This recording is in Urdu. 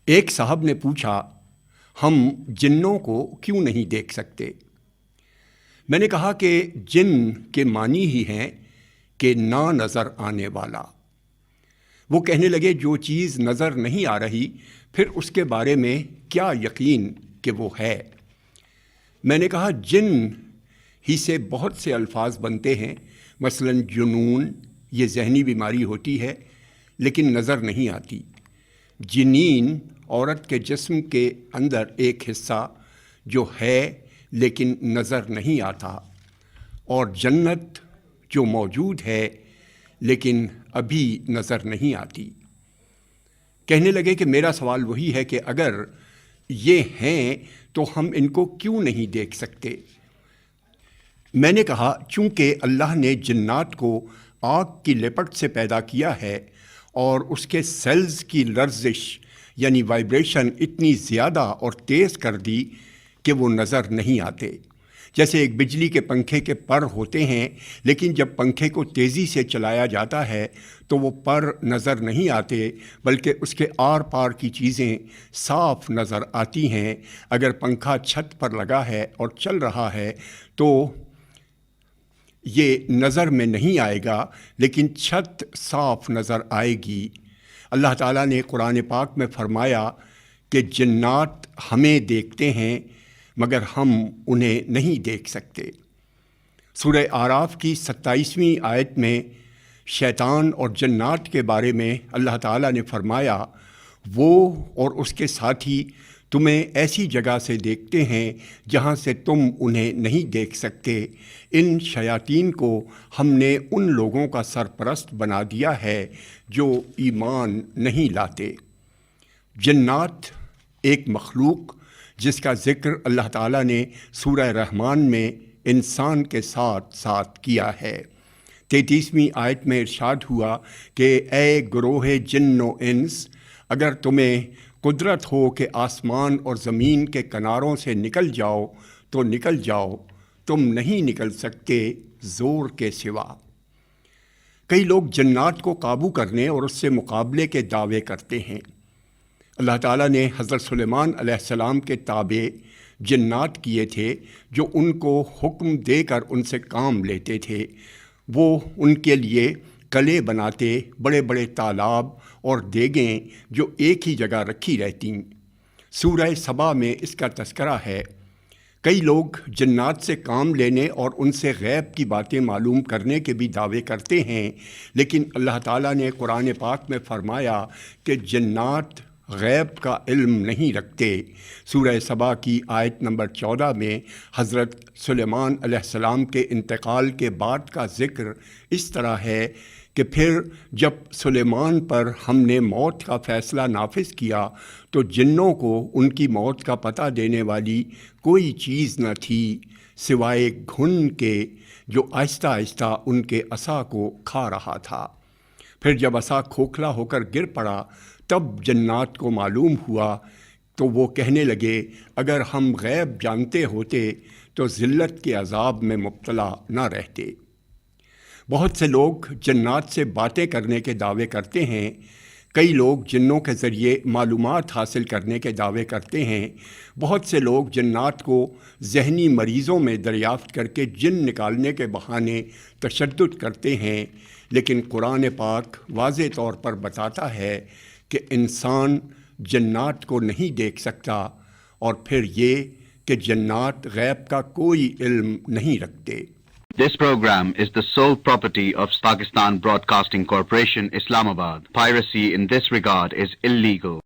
ایک صاحب نے پوچھا، ہم جنوں کو کیوں نہیں دیکھ سکتے؟ میں نے کہا کہ جن کے معنی ہی ہیں کہ نہ نظر آنے والا۔ وہ کہنے لگے جو چیز نظر نہیں آ رہی پھر اس کے بارے میں کیا یقین کہ وہ ہے؟ میں نے کہا جن ہی سے بہت سے الفاظ بنتے ہیں، مثلا جنون، یہ ذہنی بیماری ہوتی ہے لیکن نظر نہیں آتی۔ جنین، عورت کے جسم کے اندر ایک حصہ جو ہے لیکن نظر نہیں آتا، اور جنت جو موجود ہے لیکن ابھی نظر نہیں آتی۔ کہنے لگے کہ میرا سوال وہی ہے کہ اگر یہ ہیں تو ہم ان کو کیوں نہیں دیکھ سکتے؟ میں نے کہا چونکہ اللہ نے جنات کو آگ کی لپٹ سے پیدا کیا ہے اور اس کے سیلز کی لرزش یعنی وائبریشن اتنی زیادہ اور تیز کر دی کہ وہ نظر نہیں آتے۔ جیسے ایک بجلی کے پنکھے کے پر ہوتے ہیں لیکن جب پنکھے کو تیزی سے چلایا جاتا ہے تو وہ پر نظر نہیں آتے بلکہ اس کے آر پار کی چیزیں صاف نظر آتی ہیں۔ اگر پنکھا چھت پر لگا ہے اور چل رہا ہے تو یہ نظر میں نہیں آئے گا لیکن چھت صاف نظر آئے گی۔ اللہ تعالیٰ نے قرآن پاک میں فرمایا کہ جنات ہمیں دیکھتے ہیں مگر ہم انہیں نہیں دیکھ سکتے۔ سورہ اعراف کی 27ویں آیت میں شیطان اور جنات کے بارے میں اللہ تعالیٰ نے فرمایا وہ اور اس کے ساتھی تمہیں ایسی جگہ سے دیکھتے ہیں جہاں سے تم انہیں نہیں دیکھ سکتے۔ ان شیاطین کو ہم نے ان لوگوں کا سرپرست بنا دیا ہے جو ایمان نہیں لاتے۔ جنات ایک مخلوق جس کا ذکر اللہ تعالیٰ نے سورہ رحمان میں انسان کے ساتھ ساتھ کیا ہے۔ 33ویں آیت میں ارشاد ہوا کہ اے گروہ جن و انس، اگر تمہیں قدرت ہو کہ آسمان اور زمین کے کناروں سے نکل جاؤ تو نکل جاؤ، تم نہیں نکل سکتے زور کے سوا۔ کئی لوگ جنات کو قابو کرنے اور اس سے مقابلے کے دعوے کرتے ہیں۔ اللہ تعالیٰ نے حضرت سلیمان علیہ السلام کے تابع جنات کیے تھے جو ان کو حکم دے کر ان سے کام لیتے تھے۔ وہ ان کے لیے کلے بناتے، بڑے بڑے تالاب اور دیگیں جو ایک ہی جگہ رکھی رہتیں۔ سورہ سبا میں اس کا تذکرہ ہے۔ کئی لوگ جنات سے کام لینے اور ان سے غیب کی باتیں معلوم کرنے کے بھی دعوے کرتے ہیں، لیکن اللہ تعالیٰ نے قرآن پاک میں فرمایا کہ جنات غیب کا علم نہیں رکھتے۔ سورہ سبا کی آیت نمبر 14 میں حضرت سلیمان علیہ السلام کے انتقال کے بعد کا ذکر اس طرح ہے کہ پھر جب سلیمان پر ہم نے موت کا فیصلہ نافذ کیا تو جنوں کو ان کی موت کا پتہ دینے والی کوئی چیز نہ تھی سوائے گھن کے جو آہستہ آہستہ ان کے عصا کو کھا رہا تھا۔ پھر جب عصا کھوکھلا ہو کر گر پڑا تب جنات کو معلوم ہوا تو وہ کہنے لگے اگر ہم غیب جانتے ہوتے تو ذلت کے عذاب میں مبتلا نہ رہتے۔ بہت سے لوگ جنات سے باتیں کرنے کے دعوے کرتے ہیں۔ کئی لوگ جنوں کے ذریعے معلومات حاصل کرنے کے دعوے کرتے ہیں۔ بہت سے لوگ جنات کو ذہنی مریضوں میں دریافت کر کے جن نکالنے کے بہانے تشدد کرتے ہیں، لیکن قرآن پاک واضح طور پر بتاتا ہے کہ انسان جنات کو نہیں دیکھ سکتا، اور پھر یہ کہ جنات غیب کا کوئی علم نہیں رکھتے۔ This program is the sole property of Pakistan Broadcasting Corporation, Islamabad. Piracy in this regard is illegal.